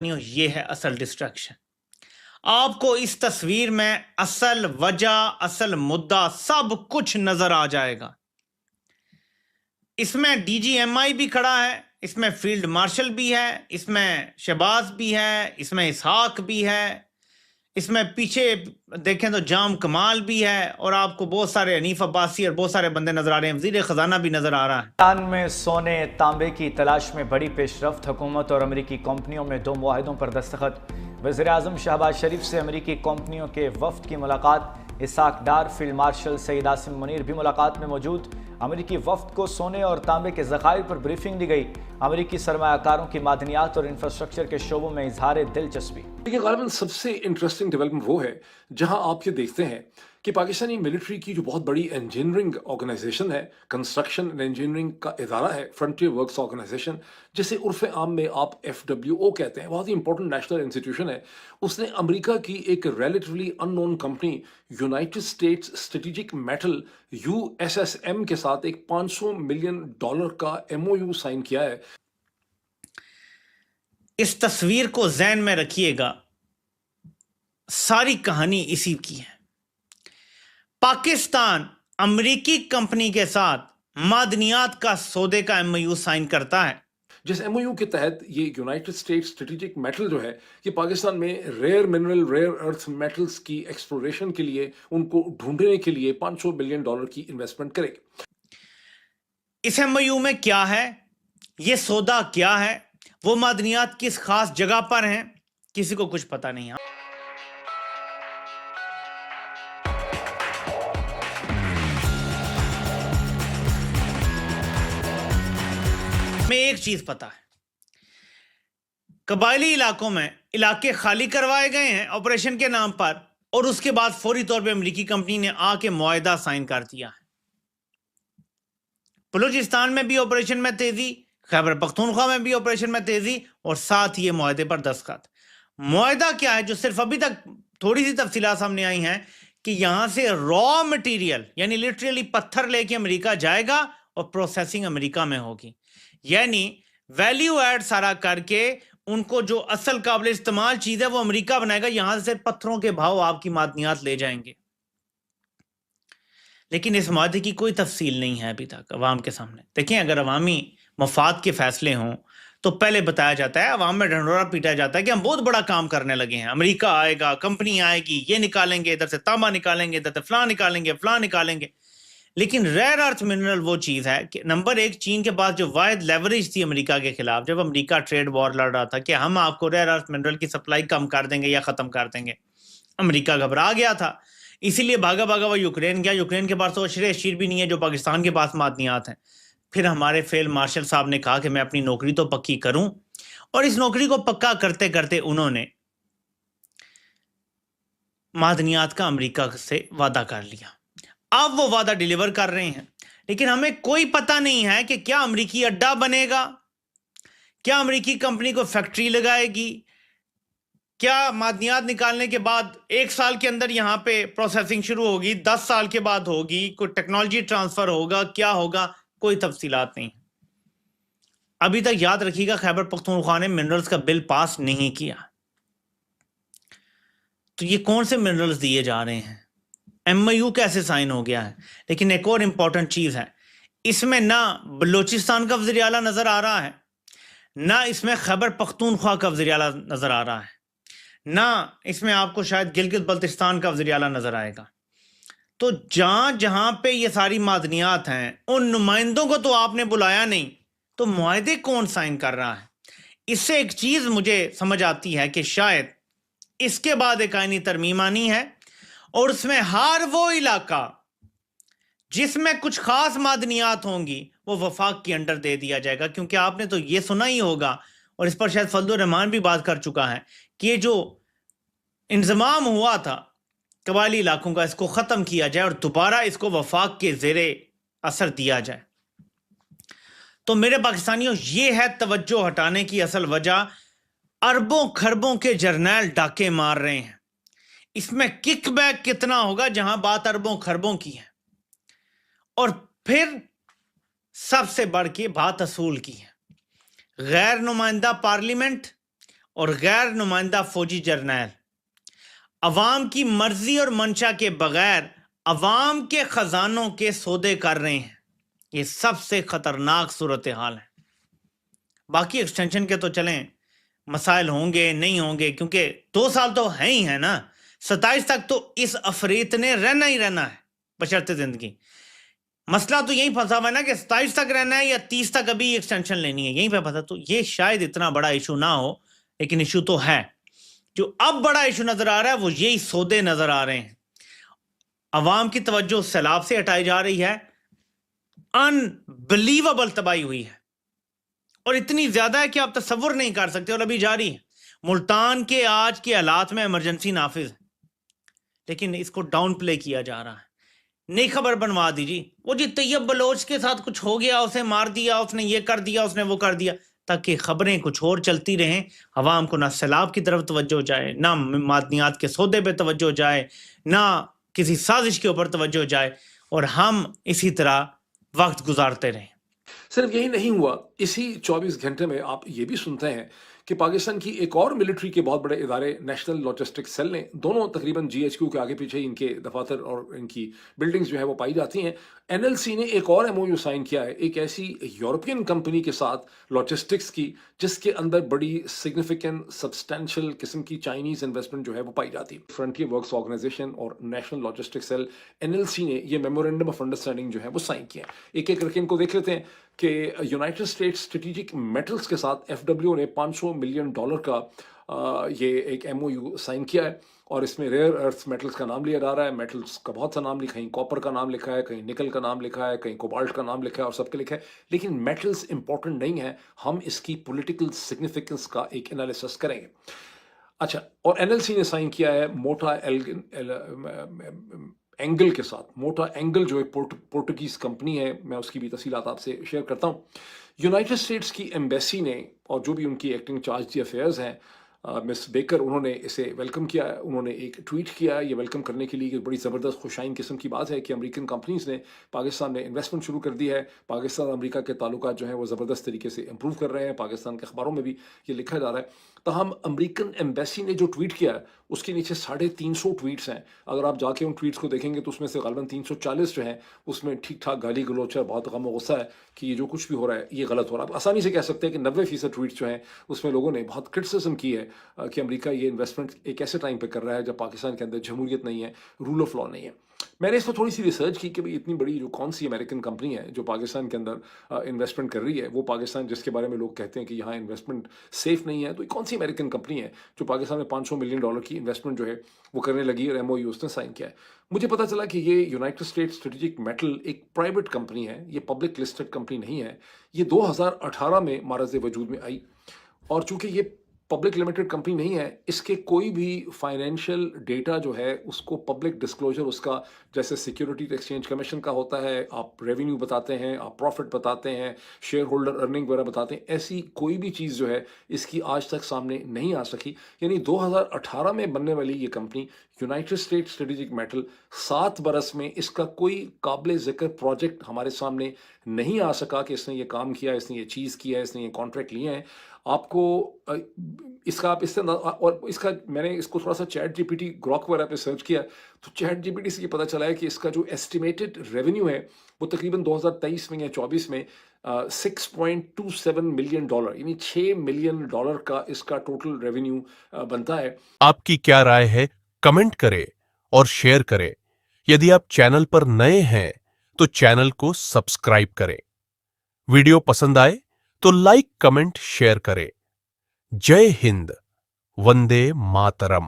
یہ ہے اصل ڈسٹریکشن. آپ کو اس تصویر میں اصل وجہ، اصل مدعا سب کچھ نظر آ جائے گا. اس میں ڈی جی ایم آئی بھی کھڑا ہے، اس میں فیلڈ مارشل بھی ہے، اس میں شہباز بھی ہے، اس میں اسحاق بھی ہے، اس میں پیچھے دیکھیں تو جام کمال بھی ہے، اور آپ کو بہت سارے حنیف عباسی اور بہت سارے بندے نظر آ رہے ہیں. وزیر خزانہ بھی نظر آ رہا ہے. پاکستان میں سونے تانبے کی تلاش میں بڑی پیش رفت، حکومت اور امریکی کمپنیوں میں 2 معاہدوں پر دستخط. وزیر اعظم شہباز شریف سے امریکی کمپنیوں کے وفد کی ملاقات. اسحاق ڈار، فیلڈ مارشل سید عاصم منیر بھی ملاقات میں موجود. امریکی وفد کو سونے اور تانبے کے ذخائر پر بریفنگ دی گئی. امریکی سرمایہ کاروں کی معدنیات اور انفراسٹرکچر کے شعبوں میں اظہار دلچسپی. لیکن غالباً سب سے انٹرسٹنگ ڈیولپمنٹ وہ ہے جہاں آپ یہ دیکھتے ہیں کہ پاکستانی ملٹری کی جو بہت بڑی انجینئرنگ آرگنائزیشن ہے، کنسٹرکشن اینڈ انجینئرنگ کا ادارہ ہے، فرنٹیئر ورکس آرگنائزیشن، جسے عرف عام میں آپ FWO کہتے ہیں، بہت ہی امپورٹنٹ نیشنل انسٹیٹیوشن ہے. اس نے امریکہ کی ایک relatively unknown company United States Strategic Metal USSM کے ساتھ ایک $500 ملین کا MOU سائن کیا ہے. اس تصویر کو ذہن میں رکھیے گا، ساری کہانی اسی کی ہے. پاکستان امریکی کمپنی کے ساتھ معدنیات کا سودے کا MOU سائن کرتا ہے. جس MOU کے تحت یہ یونائٹڈ اسٹیٹس اسٹریٹجک میٹل جو ہے، یہ پاکستان میں ریئر منرل، ریئر ارتھ میٹلز کی ایکسپلوریشن کے لیے، ان کو ڈھونڈنے کے لیے $500 ملین کی انویسٹمنٹ کرے گی. اس MOU میں کیا ہے، یہ سودا کیا ہے، وہ معدنیات کس خاص جگہ پر ہیں، کسی کو کچھ پتہ نہیں ہے. میں ایک چیز پتا ہے، قبائلی علاقوں میں علاقے خالی کروائے گئے ہیں آپریشن کے نام پر، اور اس کے بعد فوری طور پہ امریکی کمپنی نے آ کے معاہدہ سائن کر دیا ہے. بلوچستان میں بھی آپریشن میں تیزی، خیبر پختونخوا میں بھی آپریشن میں تیزی، اور ساتھ یہ معاہدے پر دستخط. معاہدہ کیا ہے جو صرف ابھی تک تھوڑی سی تفصیلات سامنے آئی ہیں کہ یہاں سے را مٹیریل یعنی لٹرلی پتھر لے کے امریکہ جائے گا اور پروسیسنگ امریکہ میں ہوگی. یعنی ویلیو ایڈ سارا کر کے ان کو جو اصل قابل استعمال چیز ہے وہ امریکہ بنائے گا، یہاں سے صرف پتھروں کے بھاؤ آپ کی معدنیات لے جائیں گے. لیکن اس معاہدے کی کوئی تفصیل نہیں ہے ابھی تک عوام کے سامنے. دیکھیں، اگر عوامی مفاد کے فیصلے ہوں تو پہلے بتایا جاتا ہے، عوام میں ڈھنڈورا پیٹا جاتا ہے کہ ہم بہت بڑا کام کرنے لگے ہیں، امریکہ آئے گا، کمپنی آئے گی، یہ نکالیں گے، ادھر سے تانبا نکالیں گے، ادھر سے فلاں نکالیں گے، فلاں نکالیں گے. لیکن ریئر ارتھ منرل وہ چیز ہے کہ نمبر 1 چین کے پاس جو واحد لیوریج تھی امریکہ کے خلاف، جب امریکہ ٹریڈ وار لڑ رہا تھا کہ ہم آپ کو ریئر ارتھ منرل کی سپلائی کم کر دیں گے یا ختم کر دیں گے، امریکہ گھبرا گیا تھا، اسی لیے بھاگا بھاگا وہ یوکرین گیا. یوکرین کے پاس تو شیر بھی نہیں ہے جو پاکستان کے پاس معدنیات ہیں. پھر ہمارے فیلڈ مارشل صاحب نے کہا کہ میں اپنی نوکری تو پکی کروں، اور اس نوکری کو پکا کرتے کرتے انہوں نے معدنیات کا امریکہ سے وعدہ کر لیا. اب وہ وعدہ ڈیلیور کر رہے ہیں، لیکن ہمیں کوئی پتہ نہیں ہے کہ کیا امریکی اڈا بنے گا، کیا امریکی کمپنی کو فیکٹری لگائے گی، کیا معدنیات نکالنے کے بعد 1 سال کے اندر یہاں پہ پروسیسنگ شروع ہوگی، 10 سال کے بعد ہوگی، کوئی ٹیکنالوجی ٹرانسفر ہوگا، کیا ہوگا، کوئی تفصیلات نہیں. ابھی تک یاد رکھیے گا خیبر پختونخوا نے منرلز کا بل پاس نہیں کیا. تو یہ کون سے منرلز دیے جا رہے ہیں، MOU کیسے سائن ہو گیا ہے. لیکن ایک اور امپورٹنٹ چیز ہے، اس میں نہ بلوچستان کا وزیر اعلیٰ نظر آ رہا ہے، نہ اس میں خیبر پختونخوا کا وزیر اعلیٰ نظر آ رہا ہے، نہ اس میں آپ کو شاید گلگت بلتستان کا وزیر اعلیٰ نظر آئے گا. تو جہاں پہ یہ ساری معدنیات ہیں ان نمائندوں کو تو آپ نے بلایا نہیں، تو معاہدے کون سائن کر رہا ہے. اس سے ایک چیز مجھے سمجھ آتی ہے کہ شاید اس کے بعد ایک آئینی ترمیم آنی ہے، اور اس میں ہر وہ علاقہ جس میں کچھ خاص معدنیات ہوں گی وہ وفاق کے انڈر دے دیا جائے گا. کیونکہ آپ نے تو یہ سنا ہی ہوگا، اور اس پر شاید فضل الرحمان بھی بات کر چکا ہے، کہ یہ جو انضمام ہوا تھا قبائلی علاقوں کا، اس کو ختم کیا جائے اور دوبارہ اس کو وفاق کے زیر اثر دیا جائے. تو میرے پاکستانیوں، یہ ہے توجہ ہٹانے کی اصل وجہ. اربوں خربوں کے جرنیل ڈاکے مار رہے ہیں، اس میں کک بیک کتنا ہوگا جہاں بات اربوں خربوں کی ہے، اور پھر سب سے بڑھ کے بات اصول کی ہے. غیر نمائندہ پارلیمنٹ اور غیر نمائندہ فوجی جرنیل عوام کی مرضی اور منشا کے بغیر عوام کے خزانوں کے سودے کر رہے ہیں. یہ سب سے خطرناک صورتحال ہے. باقی ایکسٹینشن کے تو چلیں مسائل ہوں گے نہیں ہوں گے، کیونکہ 2 سال تو ہیں ہی ہیں نا. 27 تک تو اس افریت نے رہنا ہی رہنا ہے بشرط زندگی. مسئلہ تو یہی پھنسا ہوا ہے نا کہ 27 تک رہنا ہے یا 30 تک ابھی ایکسٹینشن لینی ہے، یہیں پہ پھنسا. تو یہ شاید اتنا بڑا ایشو نہ ہو، لیکن ایشو تو ہے. جو اب بڑا ایشو نظر آ رہا ہے وہ یہی سودے نظر آ رہے ہیں. عوام کی توجہ سیلاب سے ہٹائی جا رہی ہے. انبلیویبل تباہی ہوئی ہے اور اتنی زیادہ ہے کہ آپ تصور نہیں کر سکتے، اور ابھی جاری ہے. ملتان کے آج کے حالات میں ایمرجنسی نافذ ہے، لیکن اس کو ڈاؤن پلے کیا جا رہا ہے. نئی خبر بنوا دی جی، وہ جی طیب بلوچ کے ساتھ کچھ ہو گیا، اسے مار دیا، اس نے یہ کر دیا، اس نے وہ کر دیا، تاکہ خبریں کچھ اور چلتی رہیں. عوام کو نہ سیلاب کی طرف توجہ جائے، نہ معدنیات کے سودے پہ توجہ جائے، نہ کسی سازش کے اوپر توجہ جائے، اور ہم اسی طرح وقت گزارتے رہیں. صرف یہی نہیں ہوا، اسی 24 گھنٹے میں آپ یہ بھی سنتے ہیں کہ پاکستان کی ایک اور ملٹری کے بہت بڑے ادارے نیشنل لاجسٹک سیل نے، دونوں تقریباً جی ایچ کیو کے آگے پیچھے ان کے دفاتر اور ان کی بلڈنگز جو ہے وہ پائی جاتی ہیں. این ایل سی نے ایک اور ایم او یو سائن کیا ہے ایک ایسی یورپین کمپنی کے ساتھ لاجسٹکس کی، جس کے اندر بڑی سگنیفیکنٹ سبسٹینشیل قسم کی چائنیز انویسٹمنٹ جو ہے وہ پائی جاتی ہے. فرنٹیئر ورکس آرگنائزیشن اور national logistic cell N L C نے یہ میمورینڈم آف انڈرسٹینڈنگ جو ہے وہ سائن کیا ہے. ایک ایک کر کے ان کو دیکھ لیتے ہیں کہ یونائٹڈ اسٹیٹس اسٹریٹجک میٹلز کے ساتھ ایف ڈبلیو نے $500 ملین کا یہ ایک ایم او یو سائن کیا ہے، اور اس میں ریئر ارتھ میٹلز کا نام لیا جا رہا ہے. میٹلز کا بہت سا نام لکھا ہے، کہیں کاپر کا نام لکھا ہے، کہیں نکل کا نام لکھا ہے، کہیں کوبالٹ کا نام لکھا ہے، اور سب کے لکھا ہے. لیکن میٹلز امپورٹنٹ نہیں ہے، ہم اس کی پولیٹیکل سگنیفیکنس کا ایک انالیسس کریں گے. اچھا، اور این ایل سی نے سائن کیا ہے موٹا اینگل کے ساتھ. موٹا اینگل جو ایک پورٹوگیز کمپنی ہے، میں اس کی بھی تفصیلات آپ سے شیئر کرتا ہوں. یونائٹڈ اسٹیٹس کی ایمبیسی نے، اور جو بھی ان کی ایکٹنگ چارج دی افیئرز ہیں مس بیکر، انہوں نے اسے ویلکم کیا ہے. انہوں نے ایک ٹویٹ کیا ہے یہ ویلکم کرنے کے لیے. بڑی زبردست خوشائن قسم کی بات ہے کہ امریکن کمپنیز نے پاکستان میں انویسٹمنٹ شروع کر دی ہے. پاکستان اور امریکہ کے تعلقات جو ہیں وہ زبردست طریقے سے امپروو کر رہے ہیں. پاکستان کے اخباروں میں بھی یہ لکھا جا رہا ہے. تاہم امریکن ایمبیسی نے جو ٹویٹ کیا ہے اس کے نیچے 350 ٹویٹس ہیں. اگر آپ جا کے ان ٹویٹس کو دیکھیں گے تو اس میں سے غالباً 340 جو ہیں اس میں ٹھیک ٹھاک گالی گلوچ ہے، بہت غم و غصہ ہے کہ یہ جو کچھ بھی ہو رہا ہے یہ غلط ہو رہا ہے. آپ آسانی سے کہہ سکتے ہیں کہ 90% ٹویٹس جو ہیں اس میں لوگوں نے بہت کرٹیسزم کی ہے کہ امریکہ یہ انویسٹمنٹ ایک ایسے ٹائم پہ کر رہا ہے جب پاکستان کے اندر جمہوریت نہیں ہے، رول آف لا نہیں ہے. میں نے اس پر تھوڑی سی ریسرچ کی کہ بھئی اتنی بڑی جو کون سی امریکن کمپنی ہے جو پاکستان کے اندر انویسٹمنٹ کر رہی ہے، وہ پاکستان جس کے بارے میں لوگ کہتے ہیں کہ یہاں انویسٹمنٹ سیف نہیں ہے، تو یہ کون سی امریکن کمپنی ہے جو پاکستان میں $500 ملین کی انویسٹمنٹ جو ہے وہ کرنے لگی اور ایم او یو اس نے سائن کیا ہے. مجھے پتا چلا کہ یہ یونائٹڈ اسٹیٹس اسٹریٹجک میٹل ایک پرائیویٹ کمپنی ہے، یہ پبلک لسٹڈ کمپنی نہیں ہے. یہ 2018 میں معرض وجود میں آئی، اور چونکہ یہ پبلک لمیٹڈ کمپنی نہیں ہے، اس کے کوئی بھی فائنینشیل ڈیٹا جو ہے اس کو پبلک ڈسکلوجر، اس کا جیسے سیکیورٹی ایکسچینج کمیشن کا ہوتا ہے، آپ ریونیو بتاتے ہیں، آپ پروفٹ بتاتے ہیں، شیئر ہولڈر ارننگ وغیرہ بتاتے ہیں، ایسی کوئی بھی چیز جو ہے اس کی آج تک سامنے نہیں آ سکی. یعنی 2018 میں بننے والی یہ company United States Strategic metal 7 برس میں اس کا کوئی قابل ذکر پروجیکٹ ہمارے سامنے نہیں آ سکا کہ اس نے یہ کام کیا، اس نے یہ چیز کیا ہے، اس نے یہ کانٹریکٹ لیے ہیں. آپ کو اس کا آپ اس سے، اور اس کا میں نے اس کو تھوڑا سا چیٹ جی پی ٹی گروک وغیرہ پہ سرچ کیا تو چیٹ جی پی ٹی سے یہ پتہ چلا ہے کہ اس کا جو ایسٹیمیٹڈ ریونیو ہے وہ تقریباً 2023 میں یا 24 میں $6.27 ملین، یعنی $6 ملین کا اس کا ٹوٹل ریونیو بنتا ہے. آپ کی کیا رائے ہے؟ کمنٹ کریں اور شیئر کریں. یدی آپ چینل پر نئے ہیں تو چینل کو سبسکرائب کریں. ویڈیو پسند آئے تو لائک، کمنٹ، شیئر کریں. جے ہند، وندے ماترم.